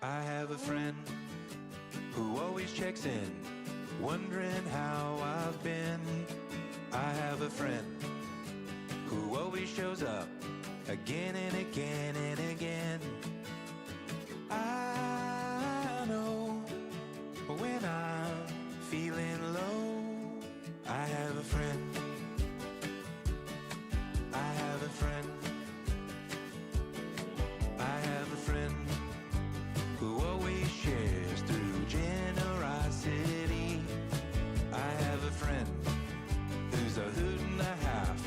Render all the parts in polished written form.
I have a friend who always checks in, wondering how I've been. I have a friend who always shows up again and again and again. I know when I'm feeling low, I have a friend. I have a friend. I have a friend who always shares through generosity. I have a friend who's a hoot and a half.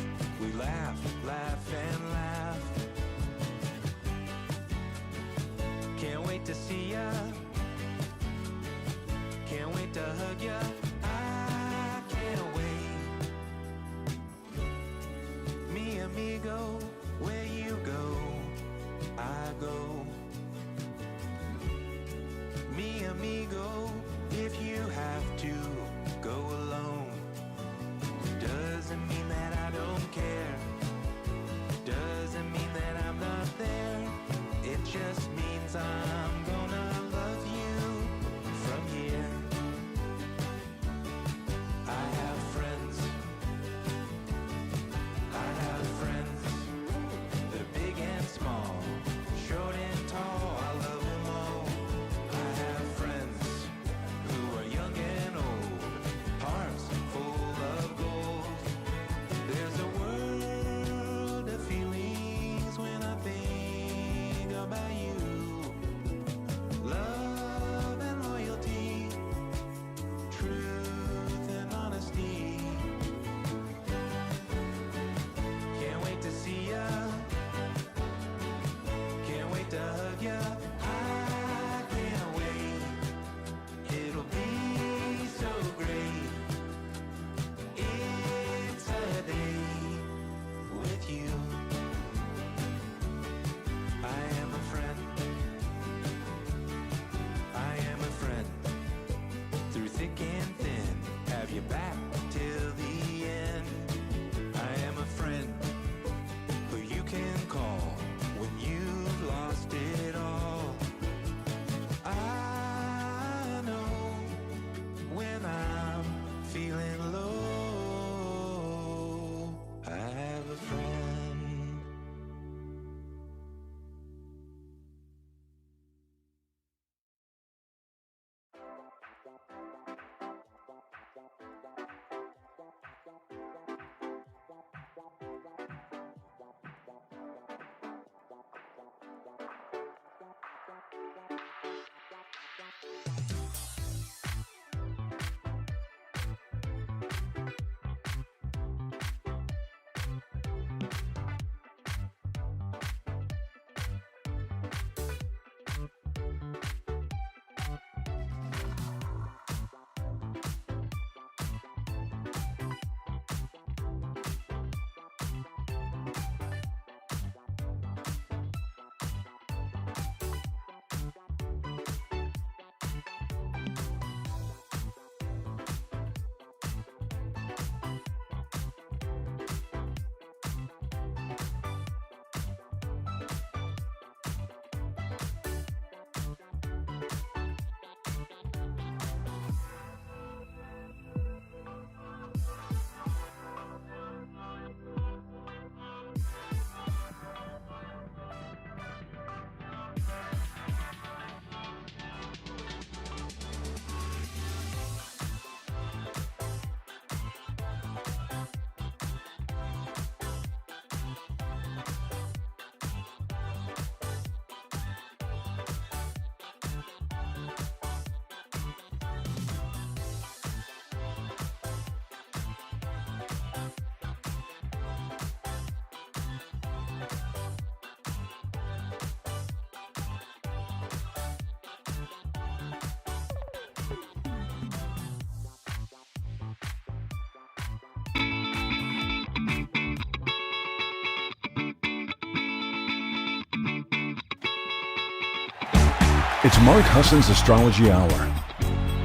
We laugh, laugh, and laugh. Can't wait to see ya. Can't wait to hug ya. I can't wait. Mi amigo, where you go, I go. Mi amigo, if you have to go alone, doesn't mean that I don't care. Doesn't mean that I'm not there. It just means I'm gonna love you from here. I have friends. I have friends. They're big and small, short and tall. I love them all. I have friends who are young and old, hearts full of gold. There's a world of feelings when I think about you. Love and loyalty, truth and honesty. Can't wait to see ya. Can't wait to hug ya. I can't wait. It'll be so great. It's a day with you. I am a friend. I am a friend. Through thick and thin, have you back till the end. I am a friend who you can call when you've lost it all. I know when I'm feeling low, I have a friend. It's Mark Husson's Astrology Hour.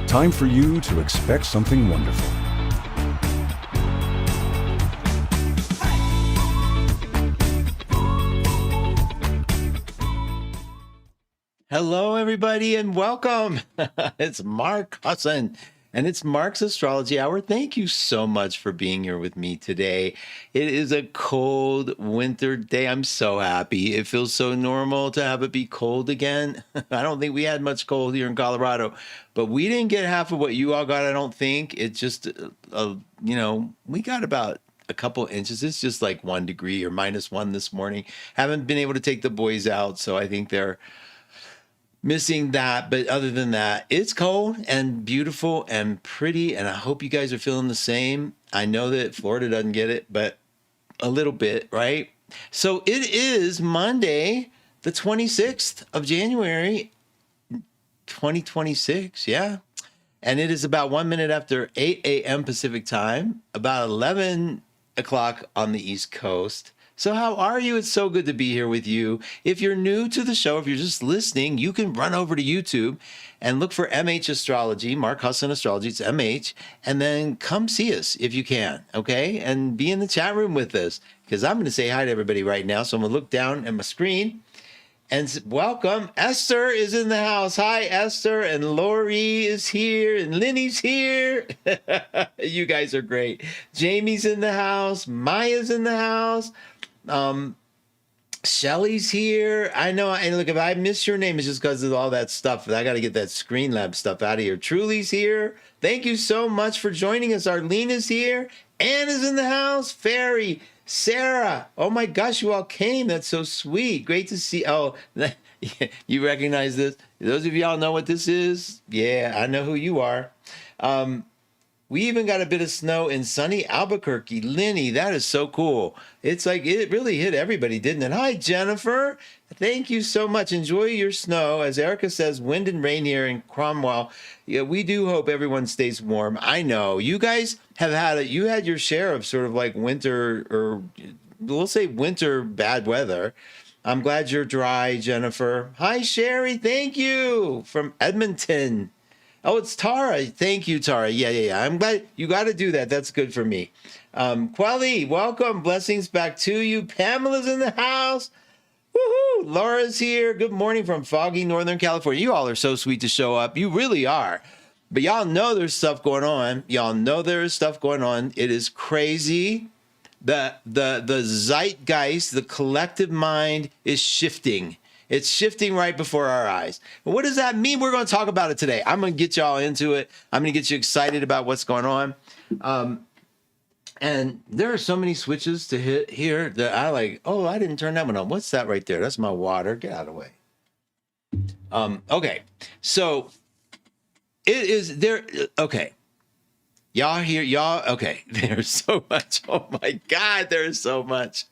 Time for you to expect something wonderful. Hello, everybody, and welcome. It's Mark Husson, and it's Mark's Astrology Hour. Thank you so much for being here with me today. It is a cold winter day. I'm so happy. It feels so normal to have it be cold again. I don't think we had much cold here in Colorado, but we didn't get half of what you all got, I don't think. It just, we got about a couple inches. It's just like 1 degree or -1 this morning. Haven't been able to take the boys out, so I think they're missing that. But other than that, it's cold and beautiful and pretty, and I hope you guys are feeling the same. I know that Florida doesn't get it, but a little bit, right? So it is Monday, the 26th of January, 2026. Yeah. And it is about 1 minute after 8 a.m. Pacific time, about 11 o'clock on the East Coast. So how are you? It's so good to be here with you. If you're new to the show, if you're just listening, you can run over to YouTube and look for MH Astrology, Mark Husson Astrology. It's MH. And then come see us if you can, okay? And be in the chat room with us, because I'm going to say hi to everybody right now. So I'm going to look down at my screen and welcome. Esther is in the house. Hi, Esther. And Lori is here. And Lenny's here. You guys are great. Jamie's in the house. Maya's in the house. Shelly's here. I know. And look, if I miss your name, it's just because of all that stuff. I got to get that Screen Lab stuff out of here. Truly's here. Thank you so much for joining us. Arlene is here. Ann is in the house. Fairy. Sarah. Oh my gosh, you all came. That's so sweet. Great to see. Oh, you recognize this? Those of y'all know what this is? Yeah, I know who you are. We even got a bit of snow in sunny Albuquerque. Lenny, that is so cool. It's like it really hit everybody, didn't it? Hi, Jennifer. Thank you so much. Enjoy your snow. As Erica says, wind and rain here in Cromwell. Yeah, we do hope everyone stays warm. I know you guys have you had your share of sort of like winter, or we'll say winter bad weather. I'm glad you're dry, Jennifer. Hi, Sherry. Thank you from Edmonton. Oh, it's Tara. Thank you, Tara. Yeah. I'm glad you got to do that. That's good for me. Quelly, welcome. Blessings back to you. Pamela's in the house. Woohoo! Laura's here. Good morning from foggy Northern California. You all are so sweet to show up. You really are. But y'all know there's stuff going on. Y'all know there is stuff going on. It is crazy. The zeitgeist, the collective mind is shifting. It's shifting right before our eyes. But what does that mean? We're going to talk about it today. I'm going to get y'all into it. I'm going to get you excited about what's going on. And there are so many switches to hit here that I like, oh, I didn't turn that one on. What's that right there? That's my water. Get out of the way. Okay. So it is there. Okay. Y'all here, y'all. Okay. There's so much. Oh my God. There's so much.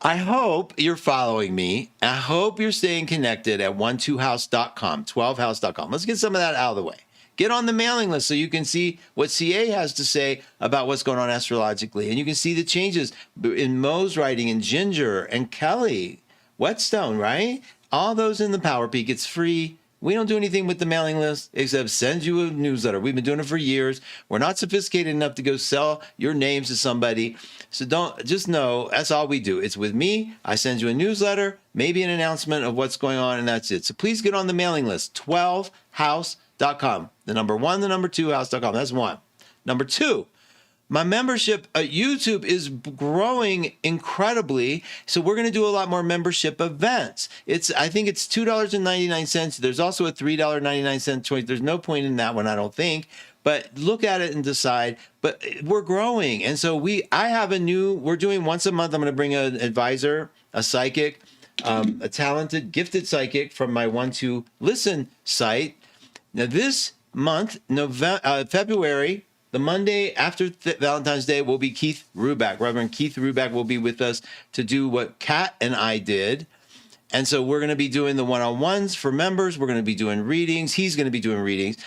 I hope you're following me. I hope you're staying connected at 12house.com, 12house.com. Let's get some of that out of the way. Get on the mailing list so you can see what CA has to say about what's going on astrologically. And you can see the changes in Mo's writing and Ginger and Kelly, Whetstone, right? All those in the Power Peak. It's free. We don't do anything with the mailing list except send you a newsletter. We've been doing it for years. We're not sophisticated enough to go sell your names to somebody. So just know that's all we do. It's with me. I send you a newsletter, maybe an announcement of what's going on, and that's it. So please get on the mailing list, 12house.com. The number 1, the number 2, house.com. That's 1. Number 2, my membership at YouTube is growing incredibly. So we're going to do a lot more membership events. I think it's $2.99. There's also a $3.99 choice. There's no point in that one, I don't think. But look at it and decide. But we're growing. And so we're doing once a month. I'm going to bring an advisor, a psychic, a talented, gifted psychic from my 1-2-Listen site. Now this month, February, the Monday after Valentine's Day will be Keith Ruback. Reverend Keith Ruback will be with us to do what Kat and I did. And so we're going to be doing the one-on-ones for members. We're going to be doing readings. He's going to be doing readings.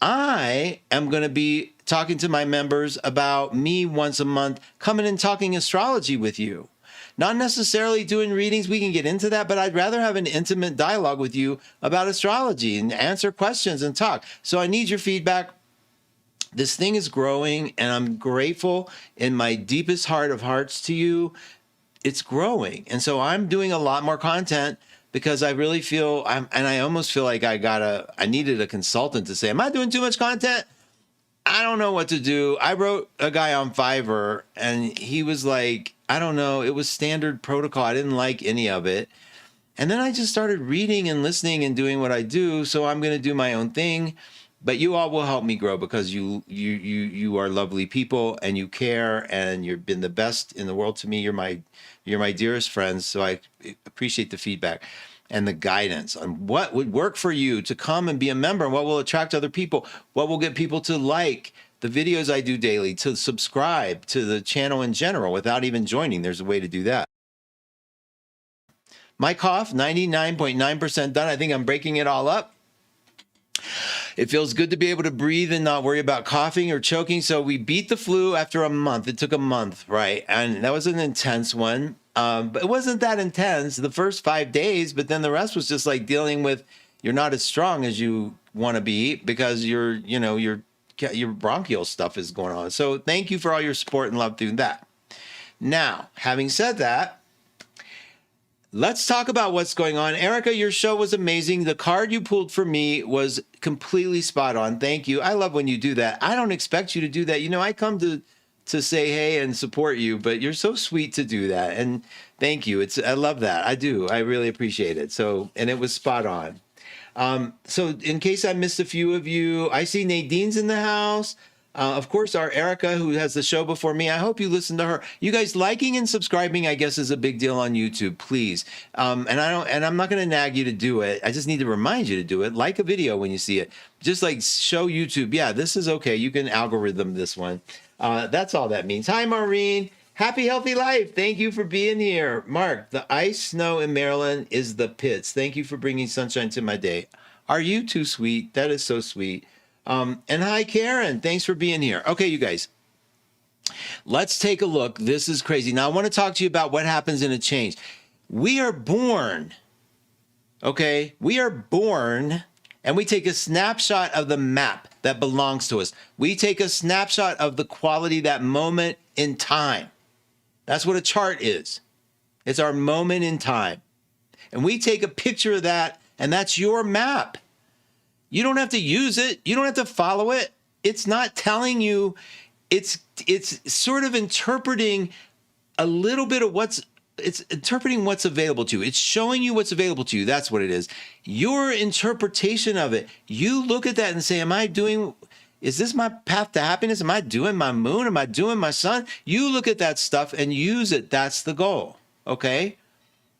I am going to be talking to my members about me once a month, coming and talking astrology with you. Not necessarily doing readings. We can get into that, but I'd rather have an intimate dialogue with you about astrology and answer questions and talk. So I need your feedback. This thing is growing, and I'm grateful in my deepest heart of hearts to you. It's growing. And so I'm doing a lot more content because I really feel and I almost feel like I needed a consultant to say, am I doing too much content? I don't know what to do. I wrote a guy on Fiverr and he was like, I don't know. It was standard protocol. I didn't like any of it. And then I just started reading and listening and doing what I do. So I'm going to do my own thing. But you all will help me grow because you are lovely people and you care and you've been the best in the world to me. You're my dearest friends. So I appreciate the feedback and the guidance on what would work for you to come and be a member and what will attract other people, what will get people to like the videos I do daily, to subscribe to the channel in general without even joining. There's a way to do that. My cough, 99.9% done. I think I'm breaking it all up. It feels good to be able to breathe and not worry about coughing or choking. So we beat the flu after a month. It took a month, right? And that was an intense one. But it wasn't that intense the first 5 days, but then the rest was just like dealing with you're not as strong as you want to be because your bronchial stuff is going on. So thank you for all your support and love through that. Now, having said that, let's talk about what's going on. Erica, your show was amazing. The card you pulled for me was completely spot on. Thank you. I love when you do that. I don't expect you to do that. You know, I come to say hey and support you, but you're so sweet to do that. And thank you. I love that. I do. I really appreciate it. So, and it was spot on. So in case I missed a few of you, I see Nadine's in the house. Of course, our Erica, who has the show before me. I hope you listen to her. You guys liking and subscribing, I guess, is a big deal on YouTube. Please, and I'm not going to nag you to do it. I just need to remind you to do it. Like a video when you see it. Just like show YouTube. Yeah, this is okay. You can algorithm this one. That's all that means. Hi, Maureen. Happy, healthy life. Thank you for being here. Mark, the ice snow in Maryland is the pits. Thank you for bringing sunshine to my day. Are you too sweet? That is so sweet. And hi, Karen. Thanks for being here. Okay, you guys, let's take a look. This is crazy. Now, I want to talk to you about what happens in a change. We are born, okay? We are born, and we take a snapshot of the map that belongs to us. We take a snapshot of the quality, that moment in time. That's what a chart is. It's our moment in time. And we take a picture of that, and that's your map. You don't have to use it. You don't have to follow it. It's not telling you. It's sort of interpreting a little bit of it's interpreting what's available to you. It's showing you what's available to you. That's what it is. Your interpretation of it. You look at that and say, is this my path to happiness? Am I doing my moon? Am I doing my sun? You look at that stuff and use it. That's the goal. Okay?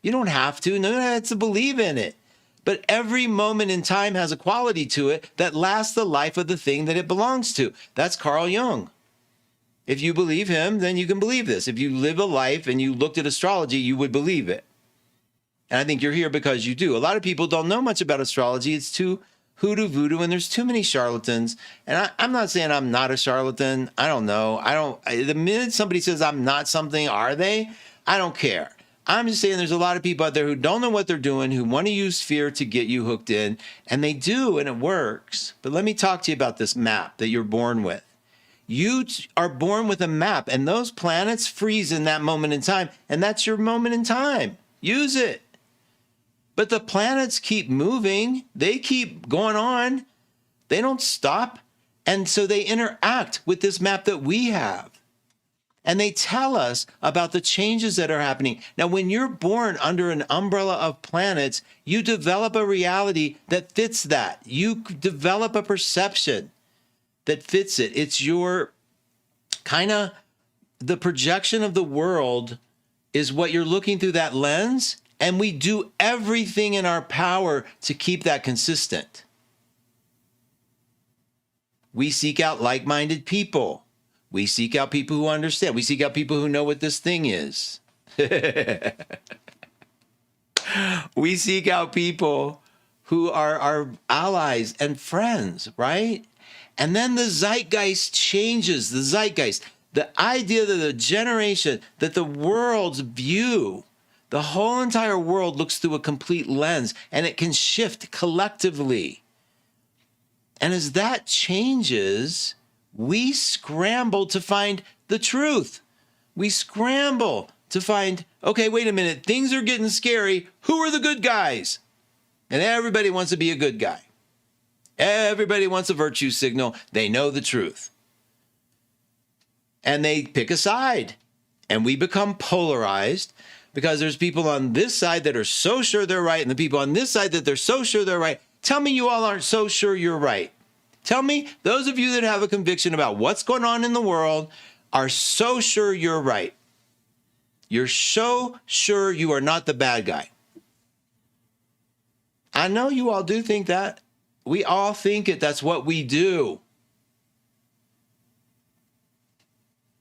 You don't have to. No one has to believe in it. But every moment in time has a quality to it that lasts the life of the thing that it belongs to. That's Carl Jung. If you believe him, then you can believe this. If you live a life and you looked at astrology, you would believe it. And I think you're here because you do. A lot of people don't know much about astrology. It's too hoodoo voodoo, and there's too many charlatans. And I'm not saying I'm not a charlatan. I don't know. The minute somebody says I'm not something, are they? I don't care. I'm just saying there's a lot of people out there who don't know what they're doing, who want to use fear to get you hooked in, and they do, and it works. But let me talk to you about this map that you're born with. You are born with a map, and those planets freeze in that moment in time, and that's your moment in time. Use it. But the planets keep moving. They keep going on. They don't stop. And so they interact with this map that we have. And they tell us about the changes that are happening. Now, when you're born under an umbrella of planets, you develop a reality that fits that. You develop a perception that fits it. It's your the projection of the world is what you're looking through that lens. And we do everything in our power to keep that consistent. We seek out like-minded people. We seek out people who understand. We seek out people who know what this thing is. We seek out people who are our allies and friends, right? And then the zeitgeist changes. The zeitgeist, the idea that the generation, that the world's view, the whole entire world looks through a complete lens, and it can shift collectively. And as that changes, we scramble to find the truth. We scramble to find, okay, wait a minute, things are getting scary. Who are the good guys? And everybody wants to be a good guy. Everybody wants a virtue signal. They know the truth. And they pick a side. And we become polarized because there's people on this side that are so sure they're right and the people on this side that they're so sure they're right. Tell me you all aren't so sure you're right. Tell me, those of you that have a conviction about what's going on in the world are so sure you're right. You're so sure you are not the bad guy. I know you all do think that. We all think it. That's what we do.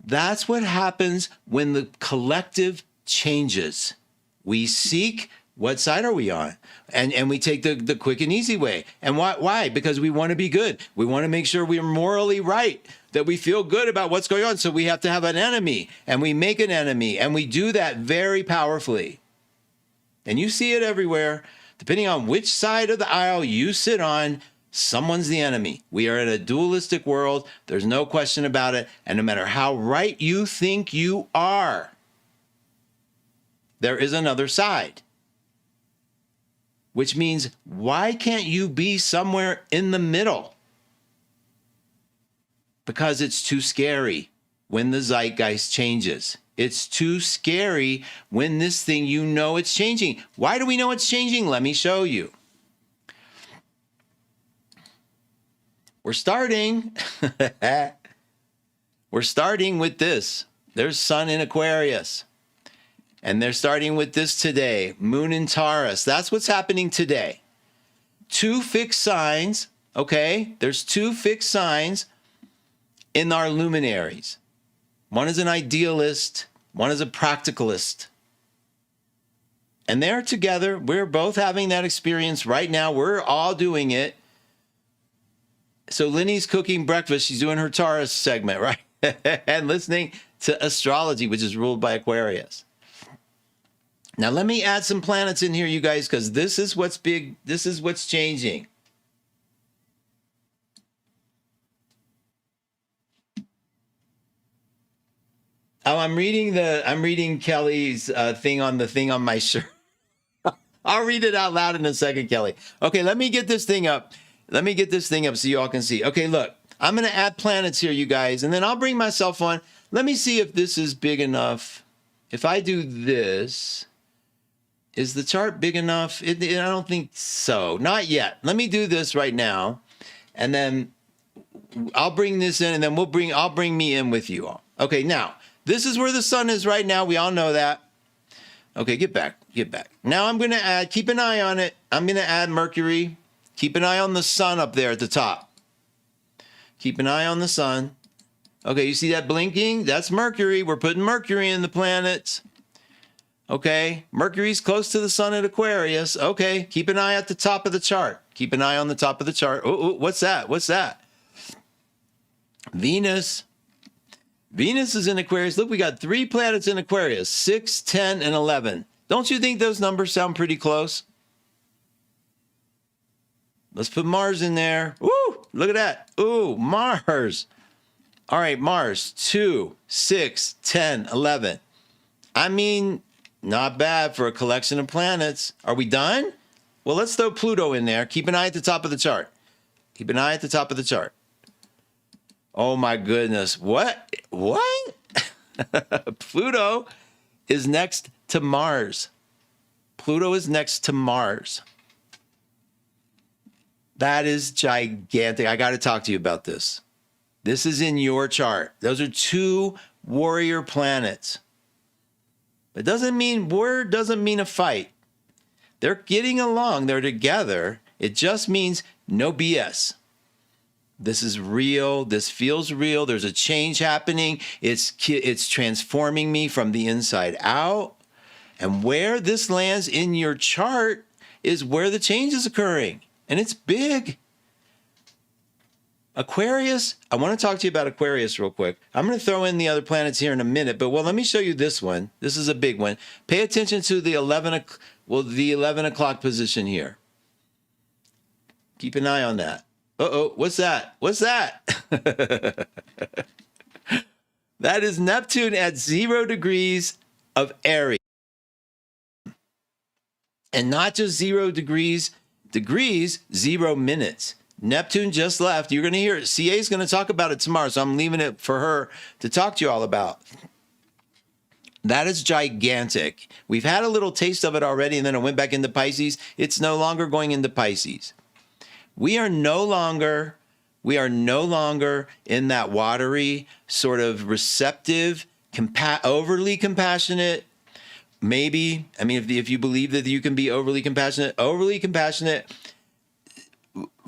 That's what happens when the collective changes. We seek, what side are we on? And we take the quick and easy way. And why? Because we want to be good. We want to make sure we're morally right, that we feel good about what's going on. So we have to have an enemy, and we make an enemy, and we do that very powerfully. And you see it everywhere. Depending on which side of the aisle you sit on, someone's the enemy. We are in a dualistic world. There's no question about it. And no matter how right you think you are, there is another side. Which means, why can't you be somewhere in the middle? Because it's too scary when the zeitgeist changes. It's too scary when this thing, you know it's changing. Why do we know it's changing? Let me show you. We're starting. We're starting with this. There's Sun in Aquarius. And they're starting with this today. Moon in Taurus. That's what's happening today. Two fixed signs, okay? There's two fixed signs in our luminaries. One is an idealist. One is a practicalist. And they're together. We're both having that experience right now. We're all doing it. So Lenny's cooking breakfast. She's doing her Taurus segment, right? And listening to astrology, which is ruled by Aquarius. Now, let me add some planets in here, you guys, because this is what's big. This is what's changing. Oh, I'm reading Kelly's thing on my shirt. I'll read it out loud in a second, Kelly. Okay, let me get this thing up. Let me get this thing up so you all can see. Okay, look, I'm going to add planets here, you guys, and then I'll bring myself on. Let me see if this is big enough. If I do this, is the chart big enough? I don't think so. Not yet. Let me do this right now, and then I'll bring this in, and then I'll bring me in with you all. Okay, now, this is where the sun is right now. We all know that. Okay, get back. Now I'm going to add, keep an eye on it. I'm going to add Mercury. Keep an eye on the sun up there at the top. Keep an eye on the sun. Okay, you see that blinking? That's Mercury. We're putting Mercury in the planets. Okay, Mercury's close to the sun at Aquarius. Okay, keep an eye at the top of the chart. Keep an eye on the top of the chart. Oh, what's that? What's that? Venus. Venus is in Aquarius. Look, we got 3 planets in Aquarius, 6, 10, and 11. Don't you think those numbers sound pretty close? Let's put Mars in there. Woo! Look at that. Ooh, Mars. All right, Mars, 2, 6, 10, 11. I mean, not bad for a collection of planets. Are we done? Well, let's throw Pluto in there. Keep an eye at the top of the chart. Keep an eye at the top of the chart. Oh, my goodness. What? Pluto is next to Mars. Pluto is next to Mars. That is gigantic. I got to talk to you about this. This is in your chart. Those are 2 warrior planets. It doesn't mean war doesn't mean a fight. They're getting along. They're together. It just means no BS. This is real. This feels real. There's a change happening. It's transforming me from the inside out. And where this lands in your chart is where the change is occurring. And it's big. Aquarius, I want to talk to you about Aquarius real quick. I'm going to throw in the other planets here in a minute, but let me show you this one. This is a big one. Pay attention to the 11 o'clock position here. Keep an eye on that. Uh-oh, what's that? What's that? That is Neptune at 0 degrees of Aries. And not just 0 degrees, 0 minutes. Neptune just left. You're going to hear it. CA is going to talk about it tomorrow, so I'm leaving it for her to talk to you all about. That is gigantic. We've had a little taste of it already, and then it went back into Pisces. It's no longer going into Pisces. We are no longer in that watery, sort of receptive, overly compassionate. Maybe, I mean, if you believe that you can be overly compassionate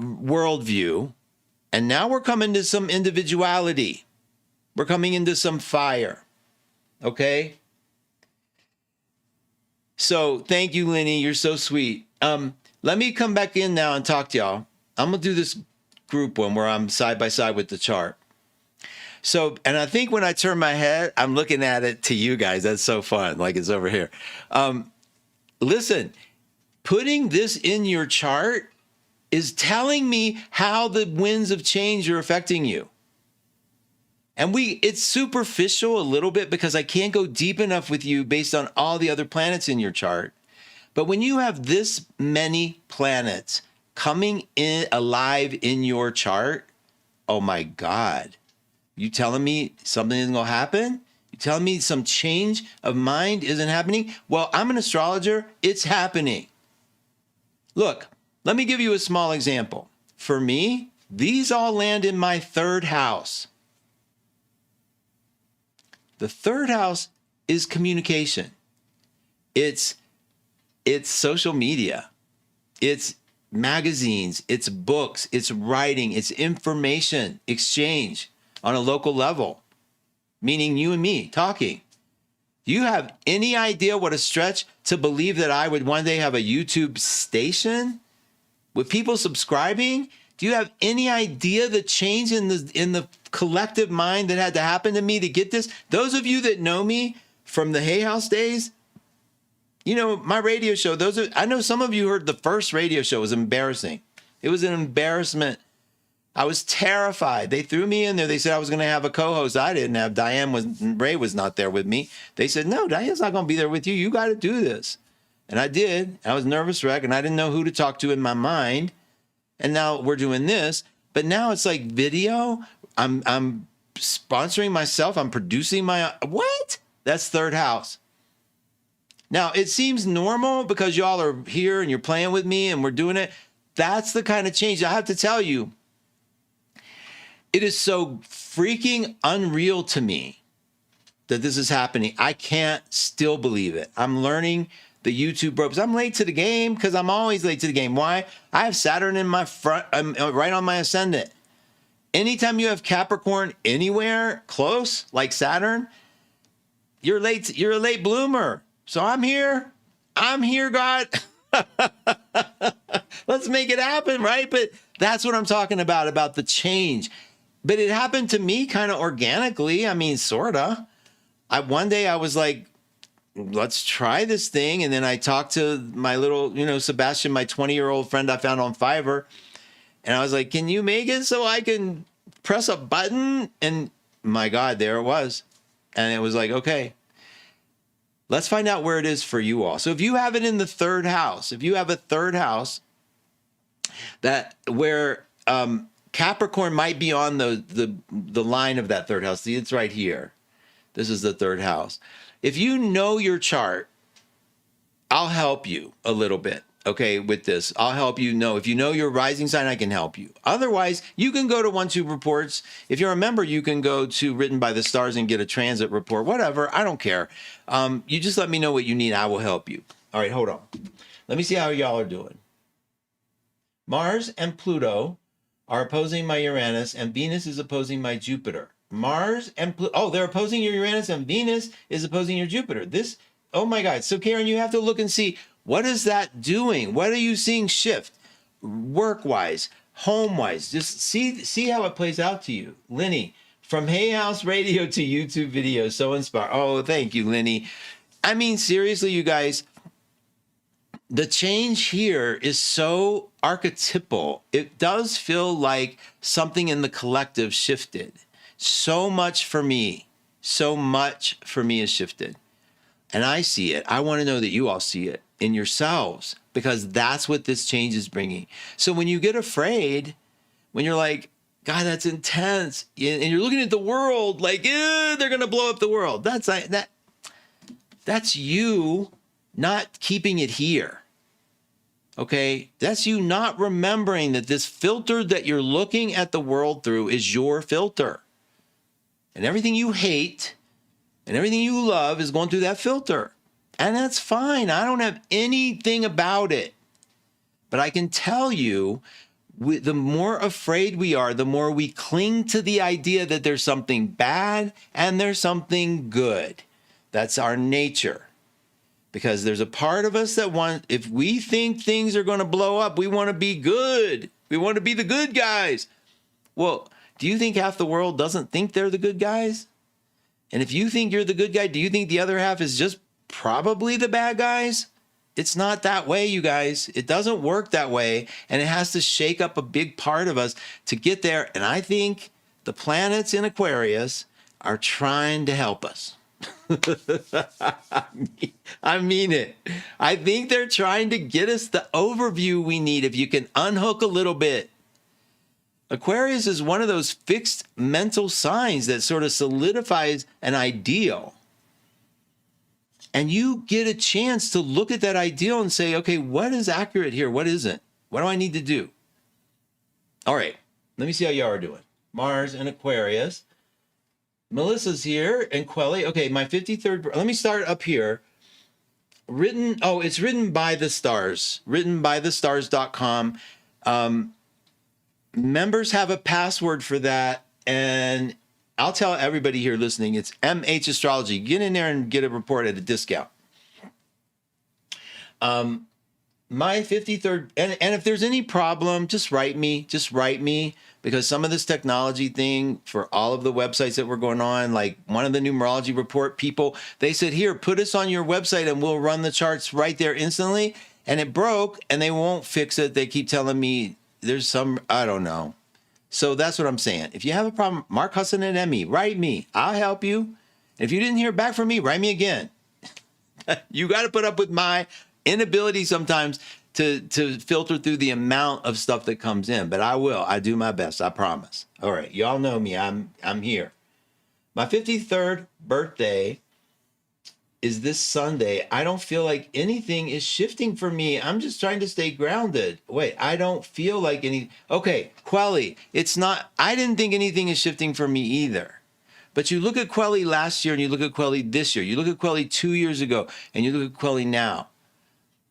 worldview. And now we're coming to some individuality. We're coming into some fire. Okay? So thank you, Lenny. You're so sweet. Let me come back in now and talk to y'all. I'm going to do this group one where I'm side by side with the chart. So, and I think when I turn my head, I'm looking at it to you guys. That's so fun. Like it's over here. Listen, putting this in your chart is telling me how the winds of change are affecting you. And it's superficial a little bit because I can't go deep enough with you based on all the other planets in your chart. But when you have this many planets coming in alive in your chart, oh my God. You telling me something isn't going to happen? You telling me some change of mind isn't happening? Well, I'm an astrologer. It's happening. Look, let me give you a small example. For me, these all land in my third house. The third house is communication. It's social media. It's magazines. It's books. It's writing. It's information exchange on a local level, meaning you and me talking. Do you have any idea what a stretch to believe that I would one day have a YouTube station with people subscribing? Do you have any idea the change in the collective mind that had to happen to me to get this? Those of you that know me from the Hay House days, you know, my radio show, I know some of you heard the first radio show was embarrassing. It was an embarrassment. I was terrified. They threw me in there. They said I was going to have a co-host. I didn't have. Ray was not there with me. They said, no, Diane's not going to be there with you. You got to do this. And I did. I was nervous wreck, and I didn't know who to talk to in my mind. And now we're doing this. But now it's like video. I'm sponsoring myself. I'm producing what? That's third house. Now, it seems normal because y'all are here and you're playing with me and we're doing it. That's the kind of change. I have to tell you, it is so freaking unreal to me that this is happening. I can't still believe it. I'm learning the YouTube ropes. I'm late to the game because I'm always late to the game. Why? I have Saturn in my front, right on my ascendant. Anytime you have Capricorn anywhere close, like Saturn, you're late. You're a late bloomer. So I'm here. I'm here, God. Let's make it happen, right? But that's what I'm talking about the change. But it happened to me kind of organically. I mean, sort of. One day I was like, let's try this thing. And then I talked to my little, Sebastian, my 20-year-old friend I found on Fiverr. And I was like, can you make it so I can press a button? And my God, there it was. And it was like, okay, let's find out where it is for you all. So if you have it in the third house, if you have a third house where Capricorn might be on the line of that third house. See, it's right here. This is the third house. If you know your chart, I'll help you a little bit, okay, with this. I'll help you know. If you know your rising sign, I can help you. Otherwise, you can go to 1-2 reports. If you're a member, you can go to Written by the Stars and get a transit report, whatever. I don't care. You just let me know what you need. I will help you. All right, hold on. Let me see how y'all are doing. Mars and Pluto are opposing my Uranus, and Venus is opposing my Jupiter. Mars and they're opposing your Uranus, and Venus is opposing your Jupiter. Oh my God. So Karen, you have to look and see, what is that doing? What are you seeing shift? Work-wise, home-wise, just see how it plays out to you. Lenny, from Hay House Radio to YouTube video, so inspired. Oh, thank you, Lenny. I mean, seriously, you guys, the change here is so archetypal. It does feel like something in the collective shifted. So much for me has shifted. and I see it. I want to know that you all see it in yourselves, because that's what this change is bringing. So when you get afraid, when you're like, God, that's intense, and you're looking at the world like, they're going to blow up the world. That's you not keeping it here. Okay, that's you not remembering that this filter that you're looking at the world through is your filter. And everything you hate and everything you love is going through that filter. And that's fine. I don't have anything about it. But I can tell you, the more afraid we are, the more we cling to the idea that there's something bad and there's something good. That's our nature. Because there's a part of us that if we think things are going to blow up, we want to be good. We want to be the good guys. Well, do you think half the world doesn't think they're the good guys? And if you think you're the good guy, do you think the other half is just probably the bad guys? It's not that way, you guys. It doesn't work that way. And it has to shake up a big part of us to get there. And I think the planets in Aquarius are trying to help us. I mean it. I think they're trying to get us the overview we need. If you can unhook a little bit. Aquarius is one of those fixed mental signs that sort of solidifies an ideal. And you get a chance to look at that ideal and say, okay, what is accurate here? What isn't? What do I need to do? All right, let me see how you are doing. Mars and Aquarius. Melissa's here and Quelly. Okay, my 53rd. Let me start up here. It's written by the stars. Writtenbythestars.com. Members have a password for that. And I'll tell everybody here listening, it's MH Astrology. Get in there and get a report at a discount. My 53rd, and if there's any problem, just write me, because some of this technology thing for all of the websites that were going on, like one of the numerology report people, they said, here, put us on your website and we'll run the charts right there instantly. And it broke and they won't fix it. They keep telling me there's I don't know. So that's what I'm saying. If you have a problem, Mark Husson at ME, write me. I'll help you. If you didn't hear back from me, write me again. You got to put up with my inability sometimes to filter through the amount of stuff that comes in, but I will. I do my best. I promise. All right. Y'all know me. I'm here. My 53rd birthday is this Sunday. I don't feel like anything is shifting for me. I'm just trying to stay grounded. Wait, I don't feel like any. Okay, Quelly, it's not. I didn't think anything is shifting for me either. But you look at Quelly last year and you look at Quelly this year. You look at Quelly 2 years ago and you look at Quelly now.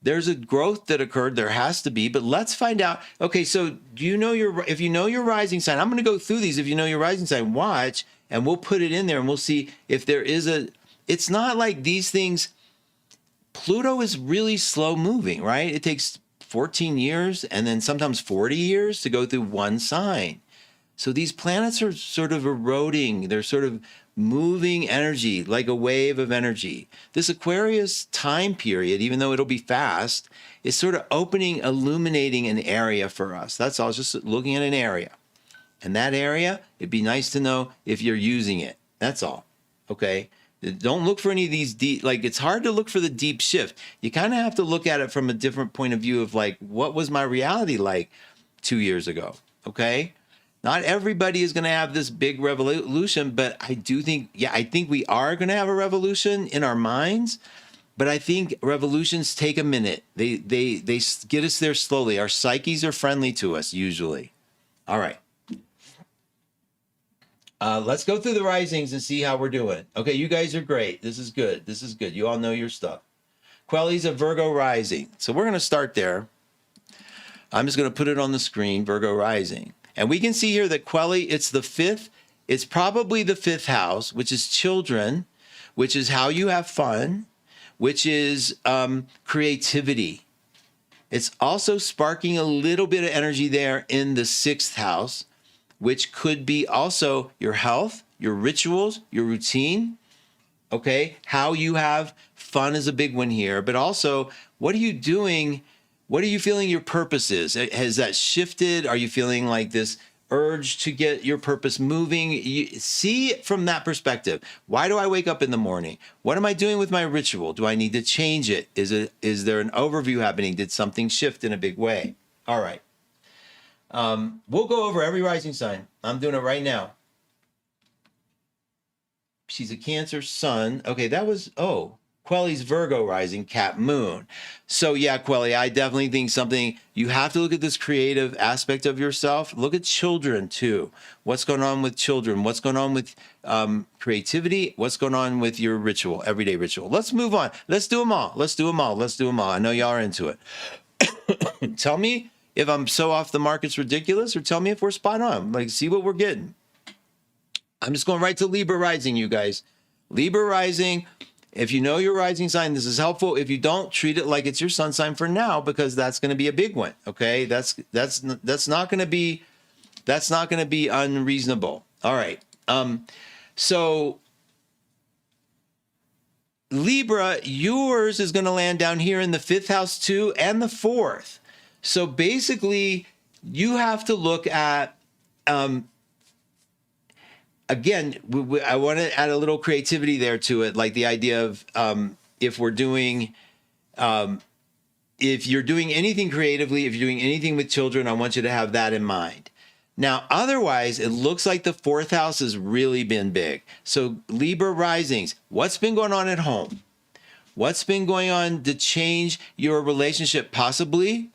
There's a growth that occurred. There has to be, but let's find out. Okay, so do you know if you know your rising sign, I'm going to go through these. If you know your rising sign, watch, and we'll put it in there and we'll see if there is it's not like these things. Pluto is really slow moving, right? It takes 14 years and then sometimes 40 years to go through one sign. So these planets are sort of eroding. They're sort of moving energy like a wave of energy. This Aquarius time period, even though it'll be fast, is sort of illuminating an area for us. That's all, just looking at an area. And that area, it'd be nice to know if you're using it. That's all, okay? Don't look for any of these deep, like it's hard to look for the deep shift. You kind of have to look at it from a different point of view of like, what was my reality like 2 years ago, okay? Not everybody is going to have this big revolution, but I do think, I think we are going to have a revolution in our minds. But I think revolutions take a minute. They get us there slowly. Our psyches are friendly to us usually. All right. Let's go through the risings and see how we're doing. Okay, you guys are great. This is good. This is good. You all know your stuff. Quelly's a Virgo rising. So we're going to start there. I'm just going to put it on the screen, Virgo rising. And we can see here that Quelly, it's the fifth. It's probably the fifth house, which is children, which is how you have fun, which is creativity. It's also sparking a little bit of energy there in the sixth house, which could be also your health, your rituals, your routine. Okay, how you have fun is a big one here, but also what are you doing? What are you feeling your purpose is? Has that shifted? Are you feeling like this urge to get your purpose moving. You see it from that perspective. Why do I wake up in the morning? What am I doing with my ritual? Do I need to change it? Is there an overview happening? Did something shift in a big way? All right. We'll go over every rising sign. I'm doing it right now. She's a Cancer sun. Okay, that was, Quelly's Virgo rising, Cat moon. So yeah, Quelly, I definitely think something, you have to look at this creative aspect of yourself. Look at children too. What's going on with children? What's going on with creativity? What's going on with your ritual, everyday ritual? Let's move on. Let's do them all. Let's do them all. Let's do them all. I know y'all are into it. Tell me if I'm so off the mark it's ridiculous, or tell me if we're spot on. Like, see what we're getting. I'm just going right to Libra rising, you guys. Libra rising. If you know your rising sign, this is helpful. If you don't, treat it like it's your sun sign for now, because that's going to be a big one. Okay, that's not going to be unreasonable. All right. So Libra, yours is going to land down here in the 5th house too, and the 4th. So basically, you have to look at. Again, I want to add a little creativity there to it, like the idea of if you're doing anything creatively, if you're doing anything with children, I want you to have that in mind. Now, otherwise, it looks like the 4th house has really been big. So Libra risings, what's been going on at home? What's been going on to change your relationship, possibly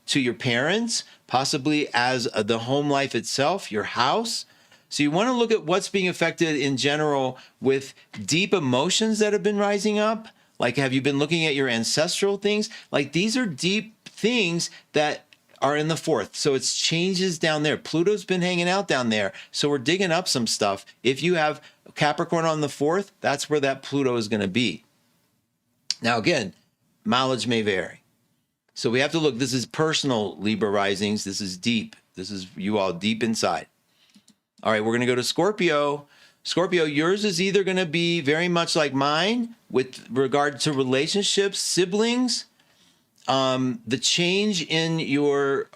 to your parents, possibly as the home life itself, your house? So you want to look at what's being affected in general with deep emotions that have been rising up. Like, have you been looking at your ancestral things? Like, these are deep things that are in the 4th. So it's changes down there. Pluto's been hanging out down there. So we're digging up some stuff. If you have Capricorn on the 4th, that's where that Pluto is going to be. Now, again, mileage may vary. So we have to look. This is personal Libra risings. This is deep. This is you all deep inside. All right, we're going to go to Scorpio. Scorpio, yours is either going to be very much like mine with regard to relationships, siblings, the change in the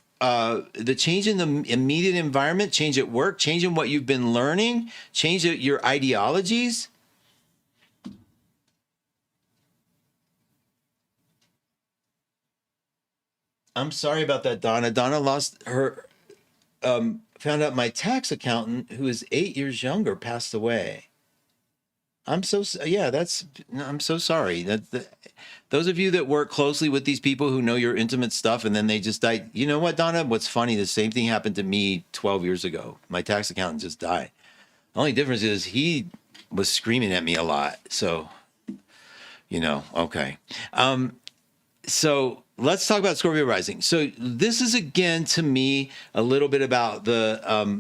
immediate environment, change at work, change in what you've been learning, change your ideologies. I'm sorry about that, Donna. Donna lost her. Found out my tax accountant, who is 8 years younger, passed away. I'm so sorry. Those of you that work closely with these people who know your intimate stuff and then they just died. You know what, Donna? What's funny, the same thing happened to me 12 years ago. My tax accountant just died. The only difference is he was screaming at me a lot. So, okay. So let's talk about Scorpio rising. So this is, again, to me, a little bit about the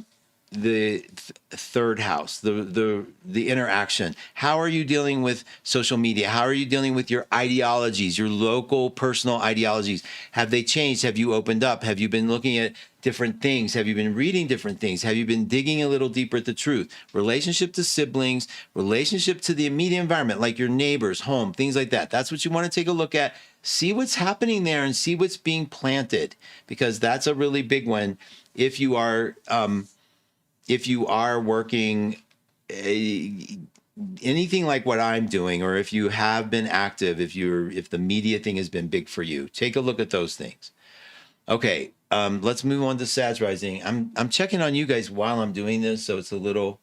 3rd house, the interaction. How are you dealing with social media? How are you dealing with your ideologies, your local personal ideologies? Have they changed? Have you opened up? Have you been looking at different things? Have you been reading different things? Have you been digging a little deeper at the truth? Relationship to siblings, relationship to the immediate environment, like your neighbors, home, things like that. That's what you want to take a look at. See what's happening there and see what's being planted, because that's a really big one. If you are working anything like what I'm doing, or if you have been active, if the media thing has been big for you, take a look at those things. Okay, let's move on to Sag rising. I'm checking on you guys while I'm doing this, so it's a little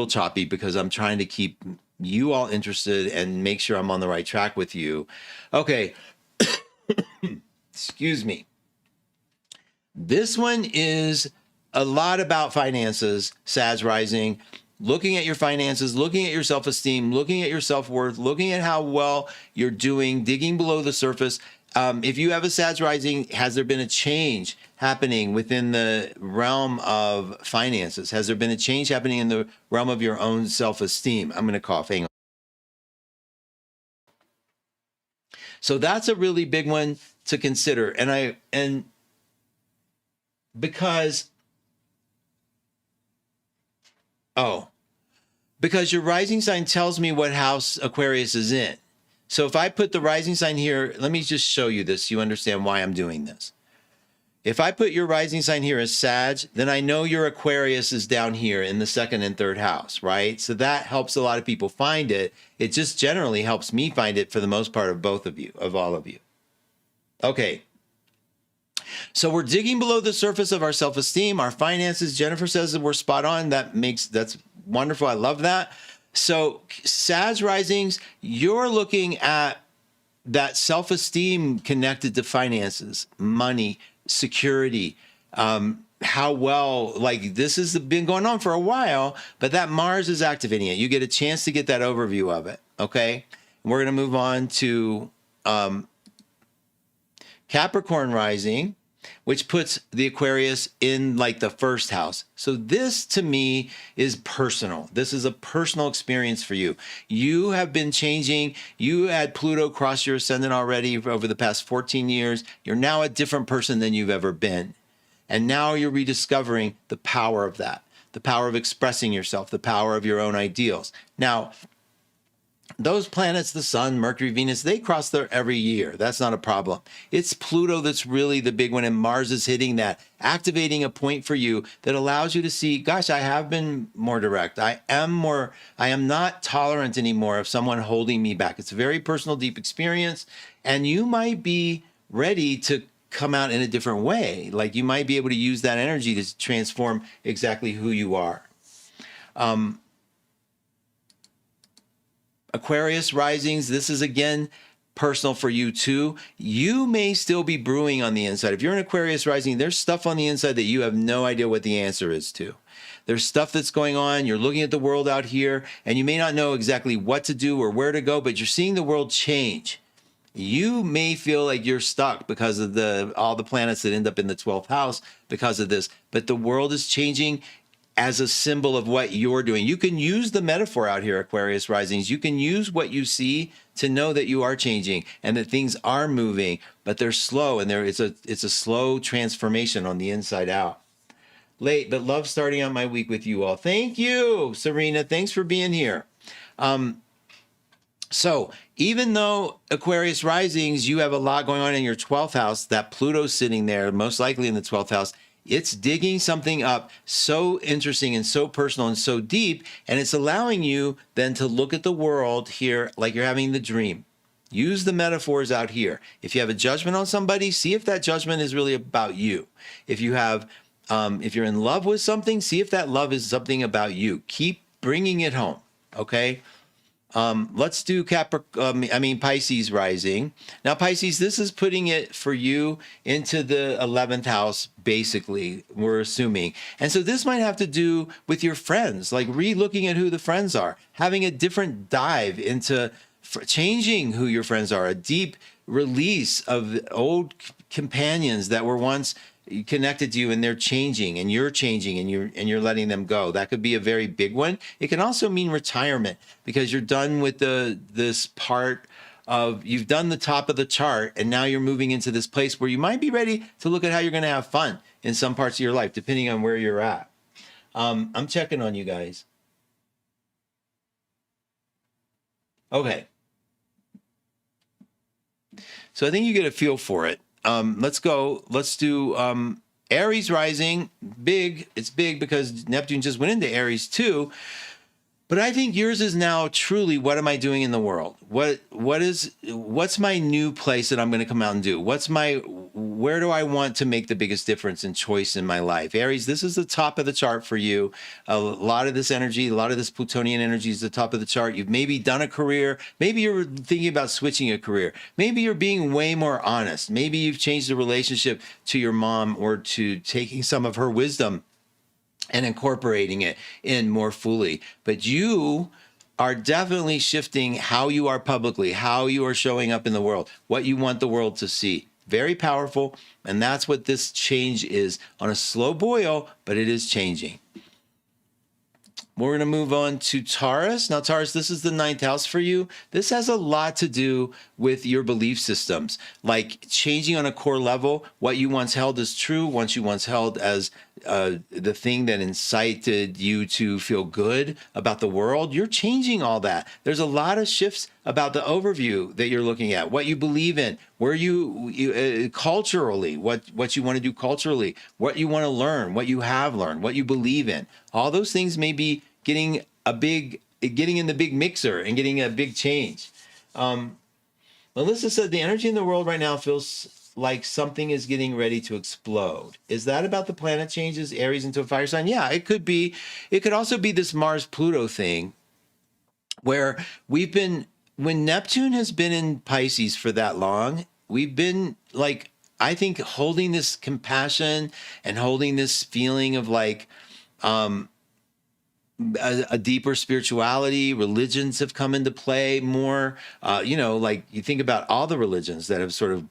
choppy because I'm trying to keep you all interested and make sure I'm on the right track with you. Okay. Excuse me. This one is a lot about finances, Sag rising, looking at your finances, looking at your self-esteem, looking at your self-worth, looking at how well you're doing, digging below the surface. If you have a Sag rising, has there been a change happening within the realm of finances? Has there been a change happening in the realm of your own self-esteem? I'm going to cough. Hang on. So that's a really big one to consider. Because your rising sign tells me what house Aquarius is in. So if I put the rising sign here, let me just show you this. You understand why I'm doing this. If I put your rising sign here as Sag, then I know your Aquarius is down here in the second and third house, right? So that helps a lot of people find it. It just generally helps me find it for the most part of both of you, of all of you. Okay. So we're digging below the surface of our self-esteem, our finances. Jennifer says that we're spot on. That's wonderful. I love that. So Sag risings, you're looking at that self-esteem connected to finances, money, security, how well, like this has been going on for a while, but that Mars is activating it. You get a chance to get that overview of it. Okay. And we're going to move on to Capricorn rising, which puts the Aquarius in like the first house. So this to me is personal. This is a personal experience for you. You have been changing. You had Pluto cross your ascendant already over the past 14 years. You're now a different person than you've ever been. And now you're rediscovering the power of that, the power of expressing yourself, the power of your own ideals. Now, those planets, the sun, Mercury, Venus, they cross there every year. That's not a problem. It's Pluto that's really the big one, and Mars is hitting that, activating a point for you that allows you to see, gosh, I have been more direct. I am not tolerant anymore of someone holding me back. It's a very personal, deep experience, and you might be ready to come out in a different way. Like you might be able to use that energy to transform exactly who you are. Aquarius risings, this is again personal for you too. You may still be brewing on the inside. If you're an Aquarius rising, there's stuff on the inside that you have no idea what the answer is to. There's stuff that's going on. You're looking at the world out here and you may not know exactly what to do or where to go, but you're seeing the world change. You may feel like you're stuck because of all the planets that end up in the 12th house because of this, but the world is changing as a symbol of what you're doing. You can use the metaphor out here, Aquarius risings. You can use what you see to know that you are changing and that things are moving, but they're slow and it's a slow transformation on the inside out. Late, but love starting out my week with you all. Thank you, Serena. Thanks for being here. So even though Aquarius risings, you have a lot going on in your 12th house, that Pluto's sitting there, most likely in the 12th house, it's digging something up so interesting and so personal and so deep, and it's allowing you then to look at the world here like you're having the dream. Use the metaphors out here. If you have a judgment on somebody, see if that judgment is really about you. If you have, if you're in love with something, see if that love is something about you. Keep bringing it home, okay? Let's do Pisces rising. Now, Pisces, this is putting it for you into the 11th house, basically, we're assuming. And so this might have to do with your friends, like re-looking at who the friends are, having a different dive into changing who your friends are, a deep release of old companions that were once connected to you and they're changing and you're changing and you're letting them go. That could be a very big one. It can also mean retirement because you're done with this part of, you've done the top of the chart and now you're moving into this place where you might be ready to look at how you're going to have fun in some parts of your life, depending on where you're at. I'm checking on you guys. Okay. So I think you get a feel for it. Let's do Aries rising. Big. It's big because Neptune just went into Aries too. But I think yours is now truly, what am I doing in the world? What's my new place that I'm going to come out and do? Where do I want to make the biggest difference and choice in my life? Aries, this is the top of the chart for you. A lot of this energy, a lot of this Plutonian energy is the top of the chart. You've maybe done a career. Maybe you're thinking about switching a career. Maybe you're being way more honest. Maybe you've changed the relationship to your mom or to taking some of her wisdom and incorporating it in more fully. But you are definitely shifting how you are publicly, how you are showing up in the world, what you want the world to see. Very powerful. And that's what this change is on a slow boil, but it is changing. We're going to move on to Taurus. Now, Taurus, this is the 9th house for you. This has a lot to do with your belief systems, like changing on a core level what you once held as true, what you once held as the thing that incited you to feel good about the world, you're changing all that. There's a lot of shifts about the overview that you're looking at, what you believe in, where you culturally, what you want to do culturally, what you want to learn, what you have learned, what you believe in. All those things may be getting in the big mixer and getting a big change. Melissa said the energy in the world right now feels like something is getting ready to explode. Is that about the planet changes Aries into a fire sign? Yeah, it could be. It could also be this Mars-Pluto thing where when Neptune has been in Pisces for that long, we've been like, I think, holding this compassion and holding this feeling of like, a deeper spirituality. Religions have come into play more. Like you think about all the religions that have sort of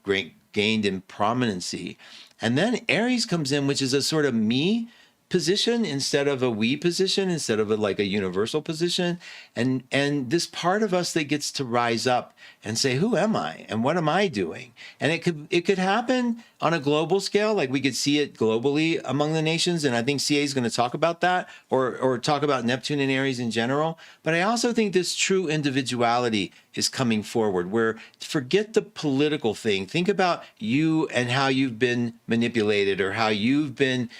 gained in prominency. And then Aries comes in, which is a sort of me position instead of a we position, instead of like a universal position. And this part of us that gets to rise up and say, who am I and what am I doing? And it could happen on a global scale. Like we could see it globally among the nations. And I think CA is going to talk about that or talk about Neptune and Aries in general. But I also think this true individuality is coming forward, where forget the political thing. Think about you and how you've been manipulated or how you've been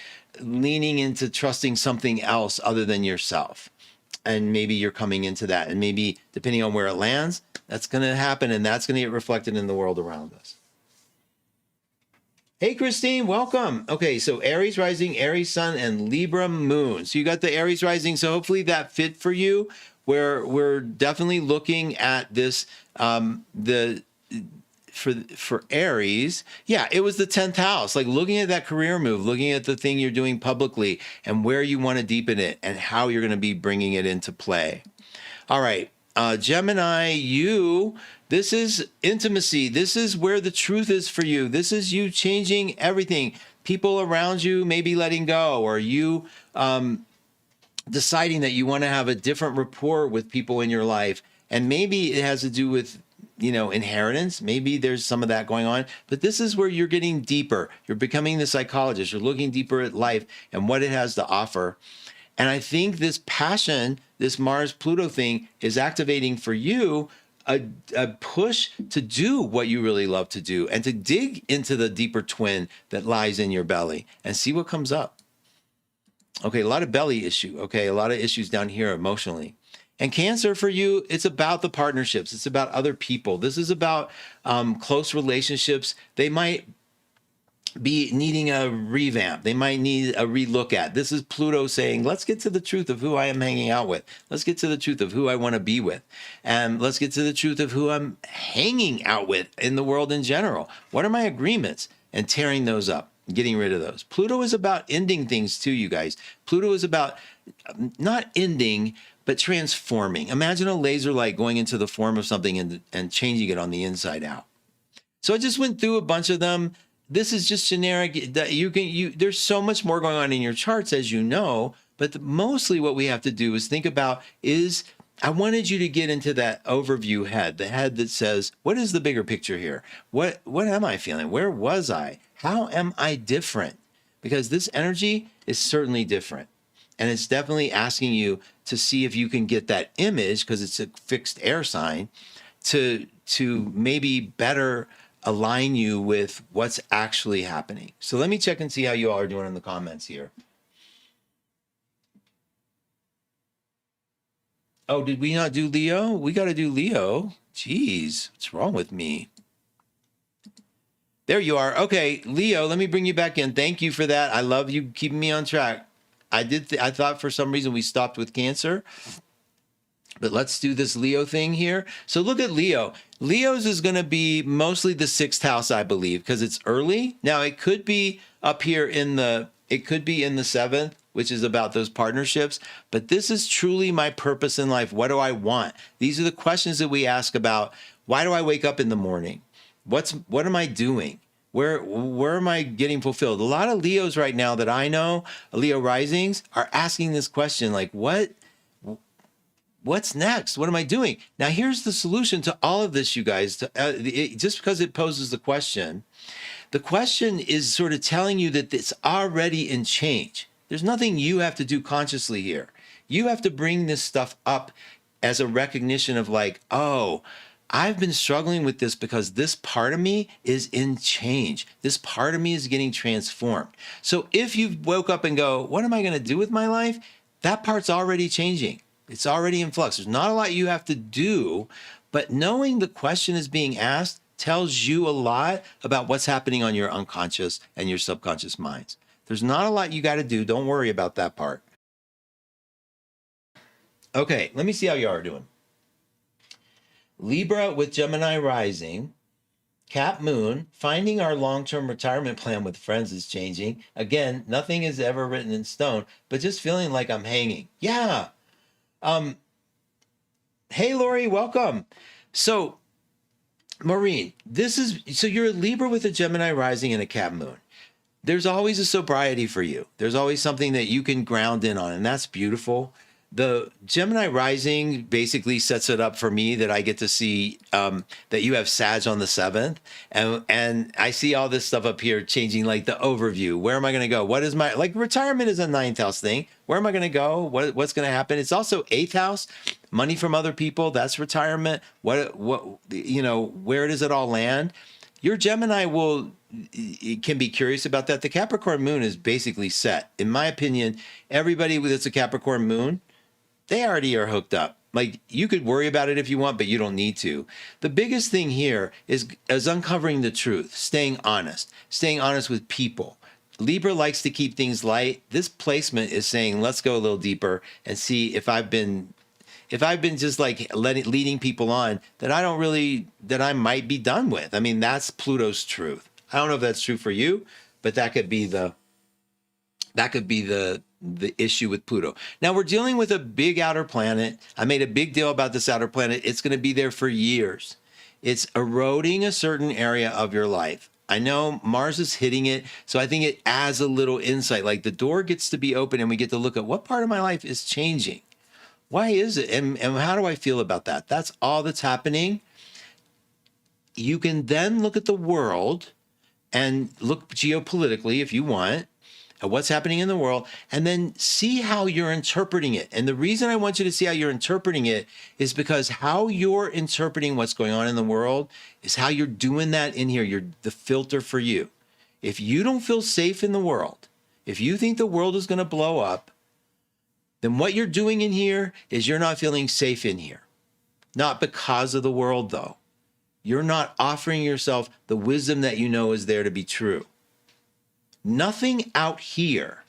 leaning into trusting something else other than yourself. And maybe you're coming into that. And maybe depending on where it lands, that's going to happen. And that's going to get reflected in the world around us. Hey, Christine, welcome. Okay, so Aries rising, Aries sun, and Libra moon. So you got the Aries rising. So hopefully that fit for you. Where we're definitely looking at this, for Aries, yeah, it was the 10th house, like looking at that career move, looking at the thing you're doing publicly and where you want to deepen it and how you're going to be bringing it into play. All right, Gemini, this is intimacy. This is where the truth is for you. This is you changing everything. People around you may be letting go, or you deciding that you want to have a different rapport with people in your life. And maybe it has to do with, inheritance. Maybe there's some of that going on, but this is where you're getting deeper. You're becoming the psychologist. You're looking deeper at life and what it has to offer. And I think this passion, this Mars-Pluto thing is activating for you a push to do what you really love to do and to dig into the deeper twin that lies in your belly and see what comes up. Okay, a lot of belly issue. Okay, a lot of issues down here emotionally. And Cancer for you, it's about the partnerships. It's about other people. This is about close relationships. They might be needing a revamp. They might need a relook at. This is Pluto saying, let's get to the truth of who I am hanging out with. Let's get to the truth of who I want to be with. And let's get to the truth of who I'm hanging out with in the world in general. What are my agreements? And tearing those up. Getting rid of those. Pluto is about ending things too, you guys. Pluto is about not ending, but transforming. Imagine a laser light going into the form of something and changing it on the inside out. So I just went through a bunch of them. This is just generic. That there's so much more going on in your charts, as you know, but mostly what we have to do is think about I wanted you to get into that overview head, the head that says, what is the bigger picture here? What am I feeling? Where was I? How am I different? Because this energy is certainly different. And it's definitely asking you to see if you can get that image, because it's a fixed air sign, to maybe better align you with what's actually happening. So let me check and see how you all are doing in the comments here. Oh, did we not do Leo? We got to do Leo. Jeez, what's wrong with me? There you are. Okay, Leo, let me bring you back in. Thank you for that. I love you keeping me on track. I thought for some reason we stopped with Cancer, but let's do this Leo thing here. So look at Leo. Leo's is going to be mostly the 6th house, I believe, because it's early. Now it could be up here it could be in the 7th, which is about those partnerships. But this is truly my purpose in life. What do I want? These are the questions that we ask about. Why do I wake up in the morning? What am I doing? Where am I getting fulfilled? A lot of Leos right now that I know, Leo risings, are asking this question, like, what's next? What am I doing? Now, here's the solution to all of this, you guys. Just because it poses the question, The question is sort of telling you that it's already in change. There's nothing you have to do consciously here. You have to bring this stuff up as a recognition of like, oh, I've been struggling with this because this part of me is in change. This part of me is getting transformed. So if you woke up and go, what am I going to do with my life? That part's already changing. It's already in flux. There's not a lot you have to do, but knowing the question is being asked tells you a lot about what's happening on your unconscious and your subconscious minds. There's not a lot you got to do. Don't worry about that part. Okay, let me see how you are doing. Libra with Gemini rising, Cap Moon, finding our long-term retirement plan with friends is changing. Again, nothing is ever written in stone, but just feeling like I'm hanging. Yeah. Hey, Lori, welcome. So, Maureen, so you're a Libra with a Gemini rising and a Cap Moon. There's always a sobriety for you. There's always something that you can ground in on, and that's beautiful. The Gemini rising basically sets it up for me that I get to see that you have Sag on the 7th. And I see all this stuff up here changing, like the overview. Where am I going to go? What is my, like retirement is a 9th house thing. Where am I going to go? What's going to happen? It's also 8th house, money from other people. That's retirement. Where does it all land? Your Gemini can be curious about that. The Capricorn moon is basically set. In my opinion, everybody that's a Capricorn moon, they already are hooked up. Like, you could worry about it if you want, but you don't need to. The biggest thing here is uncovering the truth, staying honest with people. Libra likes to keep things light. This placement is saying, let's go a little deeper and see if I've been just like leading people on that I might be done with. I mean, that's Pluto's truth. I don't know if that's true for you, but that could be the issue with Pluto. Now we're dealing with a big outer planet. I made a big deal about this outer planet. It's going to be there for years. It's eroding a certain area of your life. I know Mars is hitting it, so I think it adds a little insight. Like the door gets to be open and we get to look at what part of my life is changing. Why is it? And how do I feel about that? That's all that's happening. You can then look at the world and look geopolitically, if you want, at what's happening in the world, and then see how you're interpreting it. And the reason I want you to see how you're interpreting it is because how you're interpreting what's going on in the world is how you're doing that in here. You're the filter for you. If you don't feel safe in the world, if you think the world is going to blow up, then what you're doing in here is you're not feeling safe in here. Not because of the world, though. You're not offering yourself the wisdom that you know is there to be true. Nothing out here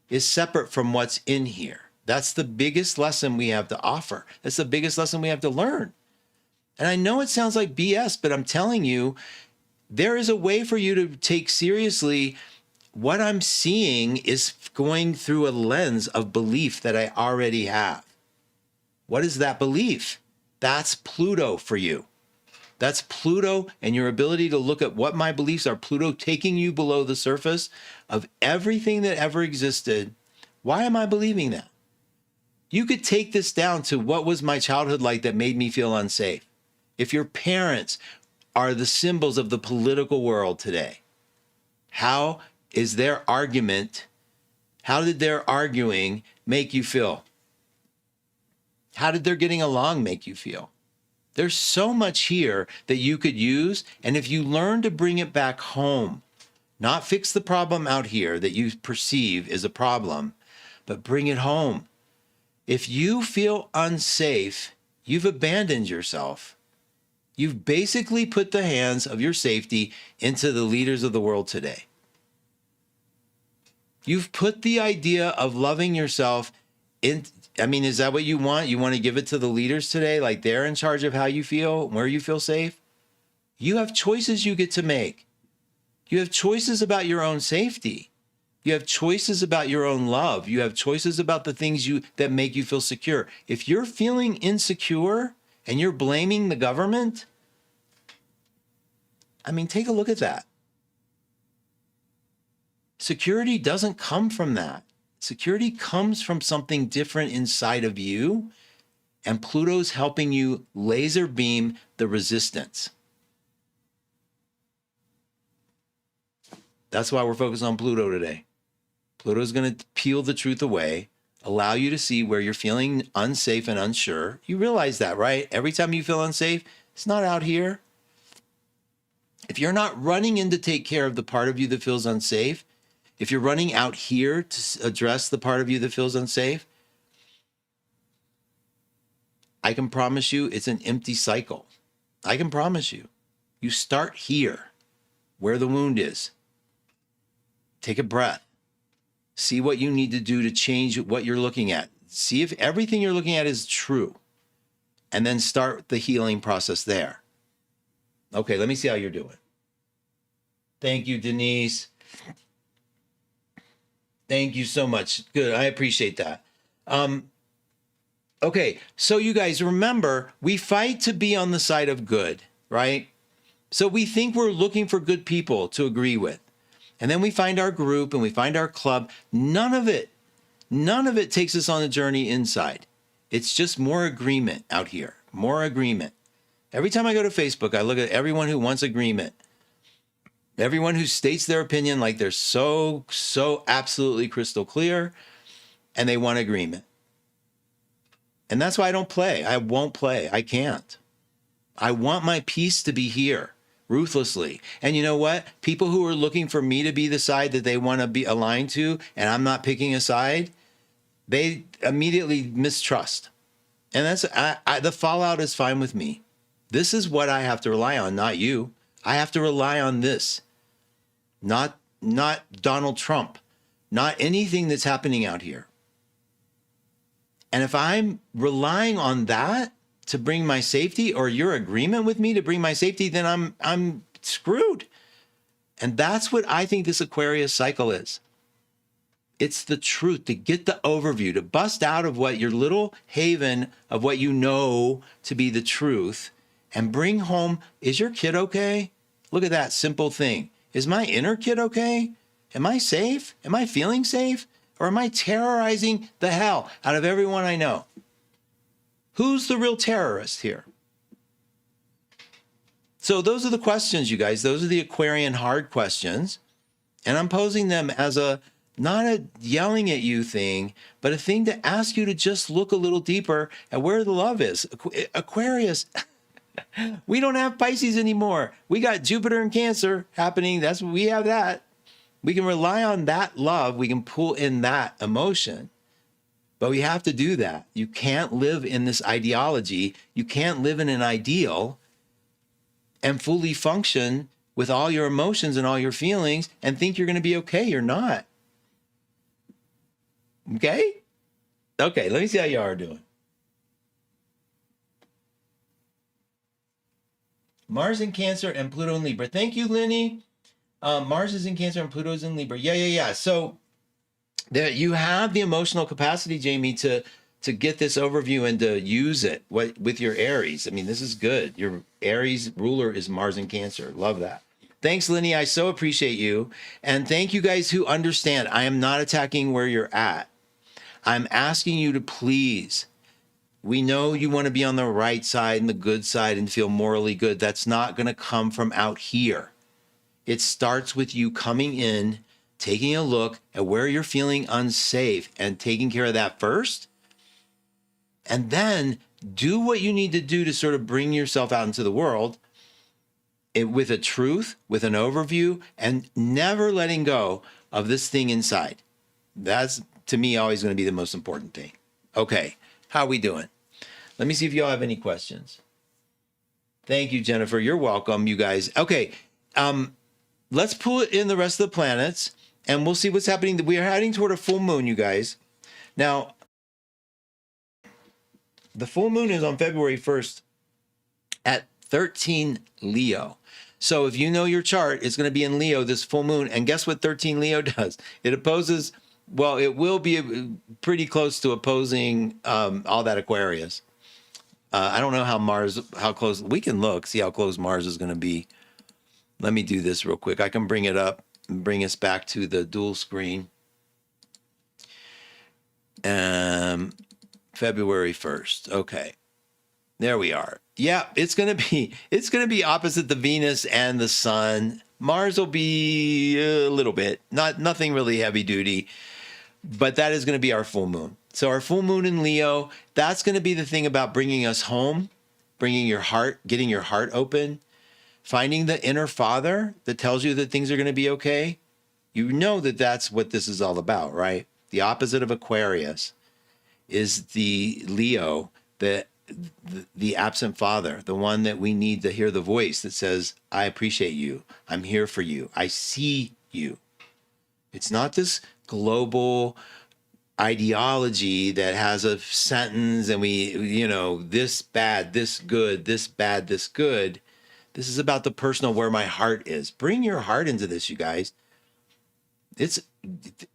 is separate from what's in here. That's the biggest lesson we have to offer. That's the biggest lesson we have to learn. And I know it sounds like BS, but I'm telling you, there is a way for you to take seriously what I'm seeing is going through a lens of belief that I already have. What is that belief? That's Pluto for you. That's Pluto and your ability to look at what my beliefs are. Pluto taking you below the surface of everything that ever existed. Why am I believing that? You could take this down to what was my childhood like that made me feel unsafe. If your parents are the symbols of the political world today, how is their argument, how did their arguing make you feel? How did their getting along make you feel? There's so much here that you could use, and if you learn to bring it back home, not fix the problem out here that you perceive is a problem, but bring it home. If you feel unsafe, you've abandoned yourself. You've basically put the hands of your safety into the leaders of the world today. You've put the idea of loving yourself in. I mean, is that what you want? You want to give it to the leaders today? Like they're in charge of how you feel, where you feel safe? You have choices you get to make. You have choices about your own safety. You have choices about your own love. You have choices about the things that make you feel secure. If you're feeling insecure and you're blaming the government, I mean, take a look at that. Security doesn't come from that. Security comes from something different inside of you, and Pluto's helping you laser beam the resistance. That's why we're focused on Pluto today. Pluto is going to peel the truth away, allow you to see where you're feeling unsafe and unsure. You realize that, right? Every time you feel unsafe, it's not out here. If you're not running in to take care of the part of you that feels unsafe, if you're running out here to address the part of you that feels unsafe, I can promise you it's an empty cycle. I can promise you. You start here, where the wound is. Take a breath. See what you need to do to change what you're looking at. See if everything you're looking at is true. And then start the healing process there. Okay, let me see how you're doing. Thank you, Denise. Thank you so much. Good, I appreciate that. Okay, so you guys remember, we fight to be on the side of good, right? So we think we're looking for good people to agree with. And then we find our group and we find our club. None of it takes us on a journey inside. It's just more agreement out here, more agreement. Every time I go to Facebook, I look at everyone who wants agreement. Everyone who states their opinion like they're so absolutely crystal clear, and they want agreement. And that's why I don't play. I won't play. I can't. I want my peace to be here, ruthlessly. And you know what? People who are looking for me to be the side that they want to be aligned to, and I'm not picking a side, they immediately mistrust. And that's the fallout is fine with me. This is what I have to rely on, not you. I have to rely on this. Not Donald Trump. Not anything that's happening out here. And if I'm relying on that to bring my safety, or your agreement with me to bring my safety, then I'm screwed. And that's what I think this Aquarius cycle is. It's the truth, to get the overview, to bust out of what your little haven of what you know to be the truth, and bring home, is your kid okay? Look at that simple thing. Is my inner kid okay? Am I safe? Am I feeling safe? Or am I terrorizing the hell out of everyone I know? Who's the real terrorist here? So those are the questions, you guys. Those are the Aquarian hard questions. And I'm posing them as not a yelling at you thing, but a thing to ask you to just look a little deeper at where the love is. Aquarius, we don't have Pisces anymore. We got Jupiter and Cancer happening. We have that. We can rely on that love. We can pull in that emotion. But we have to do that. You can't live in this ideology. You can't live in an ideal and fully function with all your emotions and all your feelings and think you're going to be okay. You're not. Okay? Okay, let me see how you are doing. Mars in Cancer and Pluto in Libra. Thank you, Lenny. Mars is in Cancer and Pluto is in Libra. Yeah. So there you have the emotional capacity, Jamie, to get this overview and to use it with your Aries. I mean, this is good. Your Aries ruler is Mars in Cancer. Love that. Thanks, Lenny. I so appreciate you. And thank you guys who understand. I am not attacking where you're at. I'm asking you to please. We know you want to be on the right side and the good side and feel morally good. That's not going to come from out here. It starts with you coming in, taking a look at where you're feeling unsafe and taking care of that first. And then do what you need to do to sort of bring yourself out into the world with a truth, with an overview, and never letting go of this thing inside. That's, to me, always going to be the most important thing. Okay, how are we doing? Let me see if y'all have any questions. Thank you, Jennifer. You're welcome, you guys. Okay, let's pull it in the rest of the planets, and we'll see what's happening. We are heading toward a full moon, you guys. Now, the full moon is on February 1st at 13 Leo. So if you know your chart, it's going to be in Leo, this full moon. And guess what 13 Leo does? It opposes, well, it will be pretty close to opposing all that Aquarius. I don't know how close, we can look, see how close Mars is going to be. Let me do this real quick. I can bring it up and bring us back to the dual screen. February 1st. Okay. There we are. Yeah, it's going to be opposite the Venus and the Sun. Mars will be a little bit, nothing really heavy duty, but that is going to be our full moon. So our full moon in Leo, that's going to be the thing about bringing us home, bringing your heart, getting your heart open, finding the inner father that tells you that things are going to be okay. You know that that's what this is all about, right? The opposite of Aquarius is the Leo, the absent father, the one that we need to hear the voice that says, I appreciate you. I'm here for you. I see you. It's not this global ideology that has a sentence and this bad, this good, this bad, this good. This is about the personal, where my heart is. Bring your heart into this, you guys.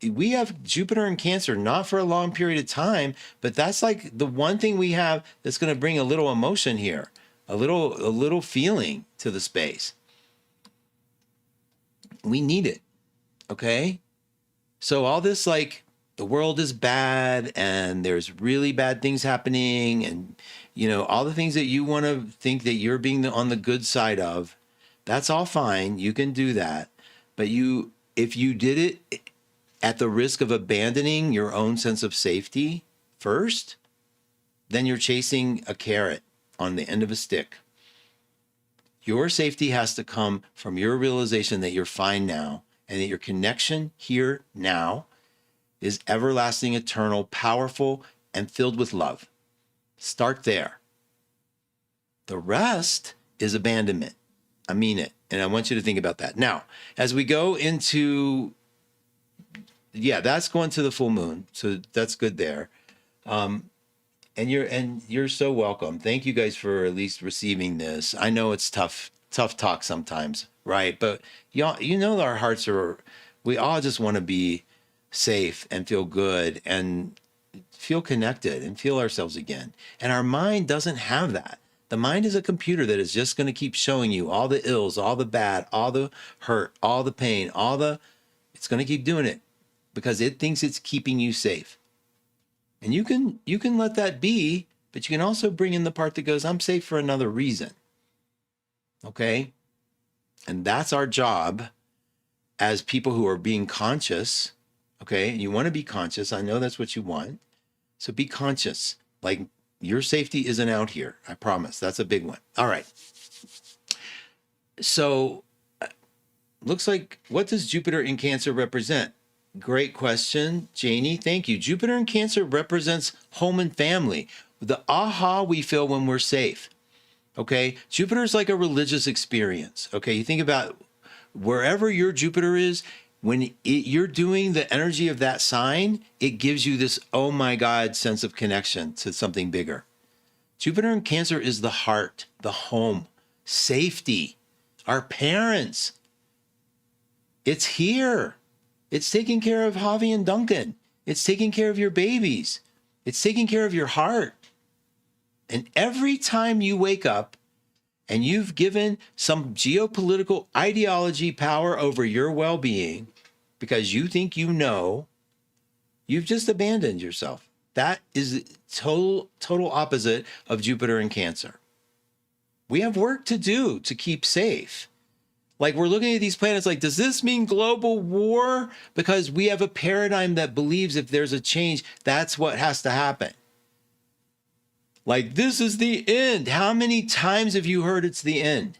We have Jupiter in Cancer, not for a long period of time, but that's like the one thing we have that's going to bring a little emotion here, a little feeling to the space. We need it. Okay. So all this, like, the world is bad and there's really bad things happening, and all the things that you want to think that you're being on the good side of, that's all fine. You can do that. But if you did it at the risk of abandoning your own sense of safety first, then you're chasing a carrot on the end of a stick. Your safety has to come from your realization that you're fine now, and that your connection here now is everlasting, eternal, powerful, and filled with love. Start there. The rest is abandonment. I mean it. And I want you to think about that. Now, as we go into, that's going to the full moon. So that's good there. And you're so welcome. Thank you guys for at least receiving this. I know it's tough talk sometimes, right? But y'all, our hearts we all just want to be safe and feel good and feel connected and feel ourselves again. And our mind doesn't have that. The mind is a computer that is just going to keep showing you all the ills, all the bad, all the hurt, all the pain, it's going to keep doing it because it thinks it's keeping you safe. And you can let that be, but you can also bring in the part that goes, I'm safe for another reason. Okay? And that's our job as people who are being conscious. Okay? And you want to be conscious. I know that's what you want. So be conscious. Like, your safety isn't out here. I promise. That's a big one. All right. So looks like, what does Jupiter in Cancer represent? Great question, Janie. Thank you. Jupiter in Cancer represents home and family. The aha we feel when we're safe. Okay. Jupiter is like a religious experience. Okay. You think about wherever your Jupiter is, when you're doing the energy of that sign, it gives you this, oh my God, sense of connection to something bigger. Jupiter in Cancer is the heart, the home, safety, our parents. It's here. It's taking care of Javi and Duncan. It's taking care of your babies. It's taking care of your heart. And every time you wake up and you've given some geopolitical ideology power over your well-being because you think you've just abandoned yourself. That is total opposite of Jupiter in Cancer. We have work to do to keep safe. Like, we're looking at these planets like, does this mean global war? Because we have a paradigm that believes if there's a change, that's what has to happen. Like, this is the end. How many times have you heard it's the end?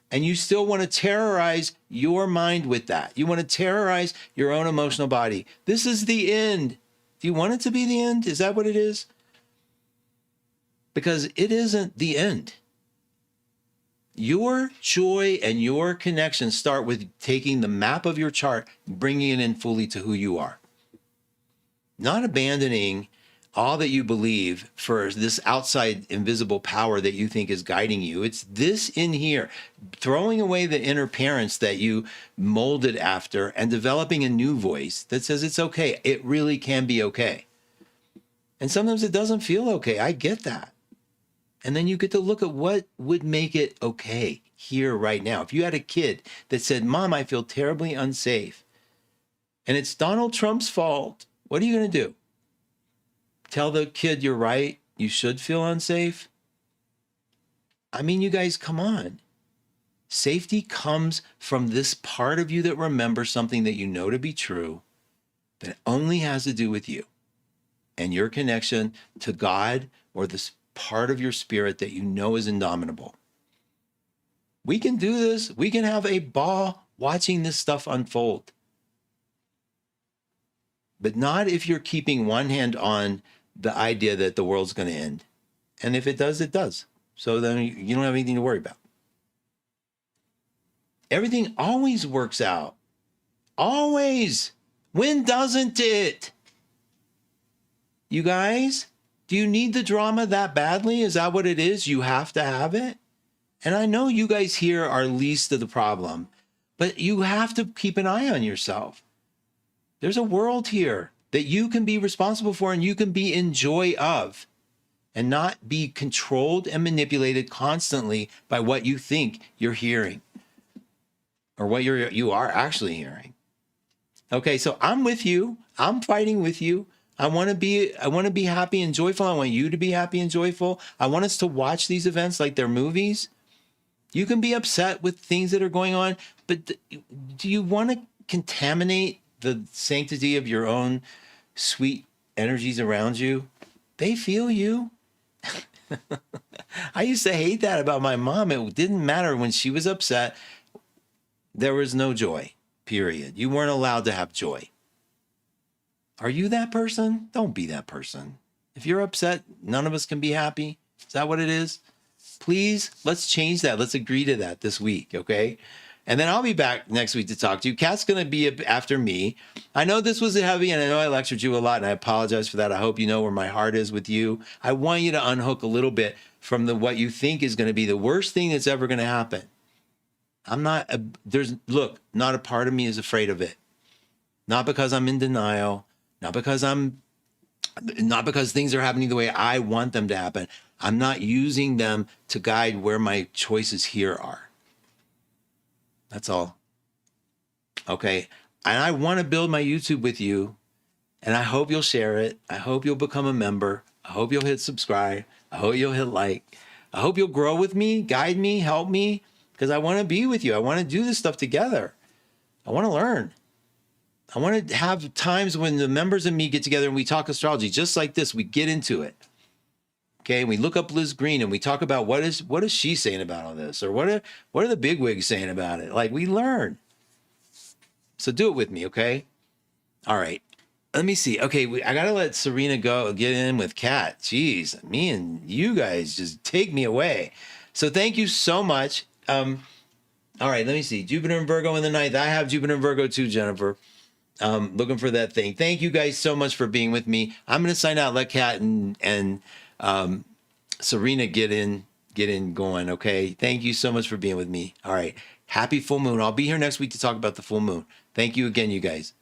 And you still want to terrorize your mind with that. You want to terrorize your own emotional body. This is the end. Do you want it to be the end? Is that what it is? Because it isn't the end. Your joy and your connection start with taking the map of your chart, bringing it in fully to who you are. Not abandoning all that you believe for this outside invisible power that you think is guiding you. It's this in here, throwing away the inner parents that you molded after and developing a new voice that says it's okay. It really can be okay. And sometimes it doesn't feel okay. I get that. And then you get to look at what would make it okay here right now. If you had a kid that said, Mom, I feel terribly unsafe, and it's Donald Trump's fault, what are you going to do? Tell the kid you're right, you should feel unsafe? I mean, you guys, come on. Safety comes from this part of you that remembers something that you know to be true, that only has to do with you and your connection to God or this part of your spirit that you know is indomitable. We can do this. We can have a ball watching this stuff unfold. But not if you're keeping one hand on the idea that the world's going to end. And if it does, it does. So then you don't have anything to worry about. Everything always works out. Always. When doesn't it? You guys, do you need the drama that badly? Is that what it is? You have to have it? And I know you guys here are least of the problem, but you have to keep an eye on yourself. There's a world here that you can be responsible for and you can be in joy of, and not be controlled and manipulated constantly by what you think you're hearing or what you are actually hearing. Okay, so I'm with you. I'm fighting with you. I want to be happy and joyful. I want you to be happy and joyful. I want us to watch these events like they're movies. You can be upset with things that are going on, but do you want to contaminate the sanctity of your own sweet energies around you? They feel you. I used to hate that about my mom. It didn't matter when she was upset. There was no joy, period. You weren't allowed to have joy. Are you that person? Don't be that person. If you're upset, none of us can be happy. Is that what it is? Please, let's change that. Let's agree to that this week, okay? And then I'll be back next week to talk to you. Kat's going to be after me. I know this was heavy, and I know I lectured you a lot, and I apologize for that. I hope you know where my heart is with you. I want you to unhook a little bit from what you think is going to be the worst thing that's ever going to happen. not a part of me is afraid of it. Not because I'm in denial, not because things are happening the way I want them to happen. I'm not using them to guide where my choices here are. That's all. Okay. And I want to build my YouTube with you. And I hope you'll share it. I hope you'll become a member. I hope you'll hit subscribe. I hope you'll hit like. I hope you'll grow with me, guide me, help me, because I want to be with you. I want to do this stuff together. I want to learn. I want to have times when the members and me get together and we talk astrology just like this. We get into it. Okay, and we look up Liz Green and we talk about what is she saying about all this, or what are the bigwigs saying about it? Like, we learn. So do it with me, okay? All right. Let me see. Okay, I gotta let Serena get in with Kat. Jeez, me and you guys just take me away. So thank you so much. All right, let me see. Jupiter and Virgo in the ninth. I have Jupiter and Virgo too, Jennifer. Looking for that thing. Thank you guys so much for being with me. I'm gonna sign out. Let Kat and Serena get in going. Okay. Thank you so much for being with me. All right. Happy full moon. I'll be here next week to talk about the full moon. Thank you again, you guys.